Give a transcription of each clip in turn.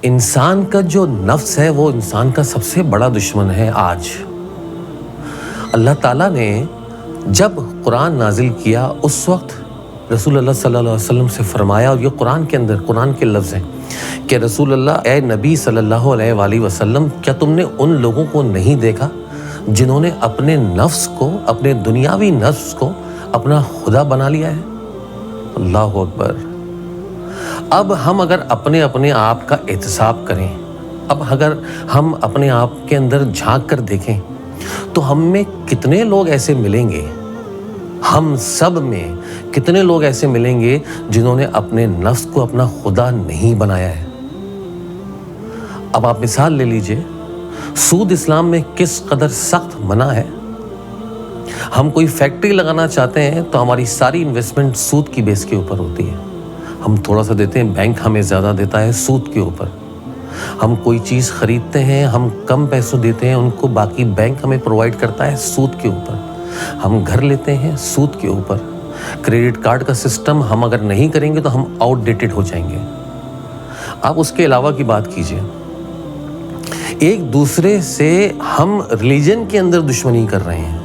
انسان کا جو نفس ہے وہ انسان کا سب سے بڑا دشمن ہے آج۔ اللہ تعالیٰ نے جب قرآن نازل کیا اس وقت رسول اللہ صلی اللہ علیہ وسلم سے فرمایا، اور یہ قرآن کے اندر قرآن کے لفظ ہیں کہ رسول اللہ، اے نبی صلی اللہ علیہ وآلہ وسلم، کیا تم نے ان لوگوں کو نہیں دیکھا جنہوں نے اپنے نفس کو، اپنے دنیاوی نفس کو اپنا خدا بنا لیا ہے؟ اللہ اکبر۔ اب ہم اگر اپنے آپ کا احتساب کریں، اب اگر ہم اپنے آپ کے اندر جھانک کر دیکھیں تو ہم میں کتنے لوگ ایسے ملیں گے، ہم سب میں کتنے لوگ ایسے ملیں گے جنہوں نے اپنے نفس کو اپنا خدا نہیں بنایا ہے؟ اب آپ مثال لے لیجئے، سود اسلام میں کس قدر سخت منع ہے۔ ہم کوئی فیکٹری لگانا چاہتے ہیں تو ہماری ساری انویسٹمنٹ سود کی بیس کے اوپر ہوتی ہے۔ ہم تھوڑا سا دیتے ہیں، بینک ہمیں زیادہ دیتا ہے سود کے اوپر۔ ہم کوئی چیز خریدتے ہیں، ہم کم پیسوں دیتے ہیں ان کو، باقی بینک ہمیں پرووائڈ کرتا ہے سود کے اوپر۔ ہم گھر لیتے ہیں سود کے اوپر۔ کریڈٹ کارڈ کا سسٹم ہم اگر نہیں کریں گے تو ہم آؤٹ ڈیٹڈ ہو جائیں گے۔ آپ اس کے علاوہ کی بات کیجئے، ایک دوسرے سے ہم ریلیجن کے اندر دشمنی کر رہے ہیں۔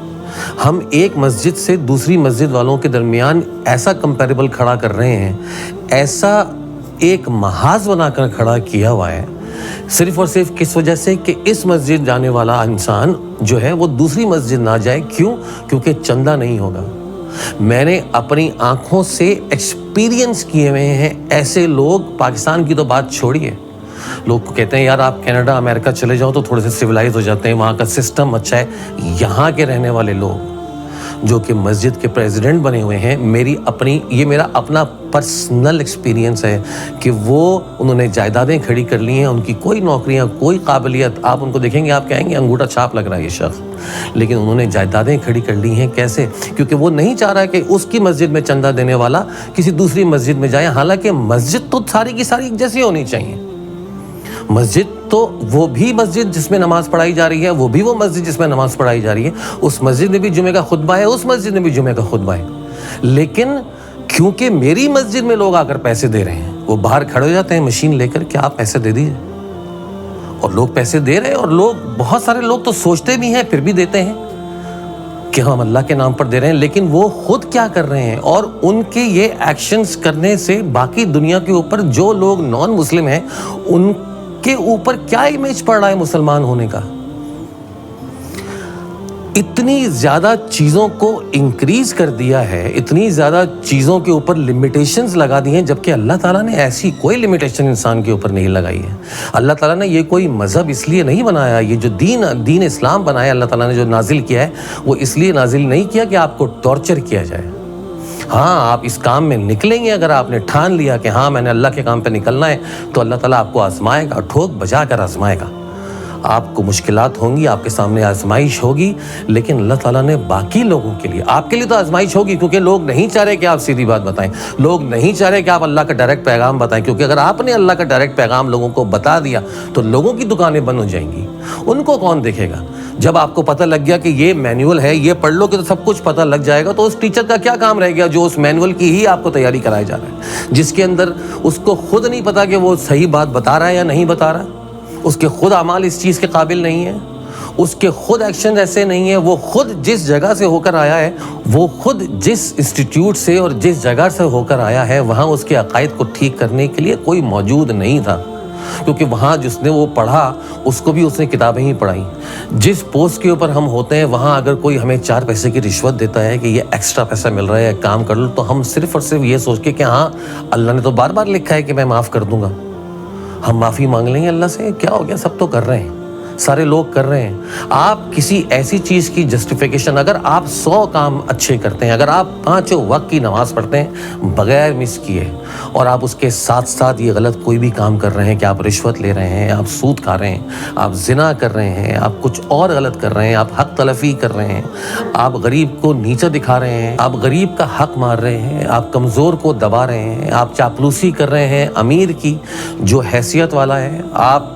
ہم ایک مسجد سے دوسری مسجد والوں کے درمیان ایسا کمپیریبل کھڑا کر رہے ہیں، ایسا ایک محاذ بنا کر کھڑا کیا ہوا ہے، صرف اور صرف کس وجہ سے کہ اس مسجد جانے والا انسان جو ہے وہ دوسری مسجد نہ جائے۔ کیوں؟ کیونکہ چندہ نہیں ہوگا۔ میں نے اپنی آنکھوں سے ایکسپیرینس کیے ہوئے ہیں ایسے لوگ، پاکستان کی تو بات چھوڑیے، لوگ کہتے ہیں یار آپ کینیڈا امریکہ چلے جاؤ تو تھوڑے سے سویلائز ہو جاتے ہیں، وہاں کا سسٹم اچھا ہے۔ یہاں کے رہنے والے لوگ جو کہ مسجد کے پریزیڈنٹ بنے ہوئے ہیں، یہ میرا اپنا پرسنل ایکسپیرینس ہے کہ انہوں نے جائیدادیں کھڑی کر لی ہیں، ان کی کوئی نوکریاں، کوئی قابلیت، آپ ان کو دیکھیں گے آپ کہیں گے انگوٹھا چھاپ لگ رہا ہے یہ شخص، لیکن انہوں نے جائیدادیں کھڑی کر لی ہیں۔ کیسے؟ کیونکہ وہ نہیں چاہ رہا کہ اس کی مسجد میں چندہ دینے والا کسی دوسری مسجد میں جائے، حالانکہ مسجد تو ساری کی ساری ایک جیسی ہونی چاہیے۔ مسجد تو وہ بھی مسجد جس میں نماز پڑھائی جا رہی ہے، وہ بھی وہ مسجد جس میں نماز پڑھائی جا رہی ہے، اس مسجد میں بھی جمعے کا خطبہ ہے، اس مسجد میں بھی جمعے کا خطبہ ہے۔ لیکن کیونکہ میری مسجد میں لوگ آ کر پیسے دے رہے ہیں، وہ باہر کھڑے ہو جاتے ہیں مشین لے کر کہ آپ پیسے دے دیجیے، اور لوگ پیسے دے رہے ہیں، اور بہت سارے لوگ تو سوچتے بھی ہیں پھر بھی دیتے ہیں کہ ہم اللہ کے نام پر دے رہے ہیں، لیکن وہ خود کیا کر رہے ہیں؟ اور ان کے یہ ایکشنز کرنے سے باقی دنیا کے اوپر جو لوگ نان مسلم ہیں ان کے اوپر کیا امیج پڑ رہا ہے مسلمان ہونے کا؟ اتنی زیادہ چیزوں کو انکریز کر دیا ہے، اتنی زیادہ چیزوں کے اوپر لمیٹیشنز لگا دی ہیں، جبکہ اللہ تعالیٰ نے ایسی کوئی لمیٹیشن انسان کے اوپر نہیں لگائی ہے۔ اللہ تعالیٰ نے یہ کوئی مذہب اس لیے نہیں بنایا، یہ جو دین اسلام بنایا اللہ تعالیٰ نے جو نازل کیا ہے، وہ اس لیے نازل نہیں کیا کہ آپ کو ٹارچر کیا جائے۔ ہاں، آپ اس کام میں نکلیں گے، اگر آپ نے ٹھان لیا کہ ہاں میں نے اللہ کے کام پہ نکلنا ہے، تو اللہ تعالیٰ آپ کو آزمائے گا، ٹھوک بجا کر آزمائے گا۔ آپ کو مشکلات ہوں گی، آپ کے سامنے آزمائش ہوگی، لیکن اللہ تعالیٰ نے باقی لوگوں کے لیے، آپ کے لیے تو آزمائش ہوگی، کیونکہ لوگ نہیں چاہ رہے کہ آپ سیدھی بات بتائیں، لوگ نہیں چاہ رہے کہ آپ اللہ کا ڈائریکٹ پیغام بتائیں، کیونکہ اگر آپ نے اللہ کا ڈائریکٹ پیغام لوگوں کو بتا دیا تو لوگوں کی دکانیں بند ہو جائیں گی، ان کو کون دیکھے گا؟ جب آپ کو پتہ لگ گیا کہ یہ مینول ہے، یہ پڑھ لو کہ تو سب کچھ پتہ لگ جائے گا، تو اس ٹیچر کا کیا کام رہ گیا جو اس مینول کی ہی آپ کو تیاری کرائے جا رہا ہے، جس کے اندر اس کو خود نہیں پتا کہ وہ صحیح بات بتا رہا ہے یا نہیں بتا رہا، اس کے خود اعمال اس چیز کے قابل نہیں ہیں، اس کے خود ایکشن ایسے نہیں ہیں، وہ خود جس جگہ سے ہو کر آیا ہے، وہ خود جس انسٹیٹیوٹ سے اور جس جگہ سے ہو کر آیا ہے، وہاں اس کے عقائد کو ٹھیک کرنے کے لیے کوئی موجود نہیں تھا، کیونکہ وہاں جس نے وہ پڑھا اس کو بھی اس نے کتابیں ہی پڑھائیں۔ جس پوسٹ کے اوپر ہم ہوتے ہیں وہاں اگر کوئی ہمیں 4 پیسے کی رشوت دیتا ہے کہ یہ ایکسٹرا پیسہ مل رہا ہے، کام کر لو، تو ہم صرف اور صرف یہ سوچ کے کہ ہاں اللہ نے تو بار بار لکھا ہے کہ میں معاف کر دوں گا، ہم معافی مانگ لیں گے اللہ سے، کیا ہو گیا، سب تو کر رہے ہیں، سارے لوگ کر رہے ہیں۔ آپ کسی ایسی چیز کی جسٹیفیکیشن، اگر آپ 100 کام اچھے کرتے ہیں، اگر آپ 5 وقت کی نماز پڑھتے ہیں بغیر مس کیے، اور آپ اس کے ساتھ ساتھ یہ غلط کوئی بھی کام کر رہے ہیں کہ آپ رشوت لے رہے ہیں، آپ سود کھا رہے ہیں، آپ زنا کر رہے ہیں، آپ کچھ اور غلط کر رہے ہیں، آپ حق تلفی کر رہے ہیں، آپ غریب کو نیچا دکھا رہے ہیں، آپ غریب کا حق مار رہے ہیں، آپ کمزور کو دبا رہے ہیں، آپ چاپلوسی کر رہے ہیں امیر کی جو حیثیت والا ہے، آپ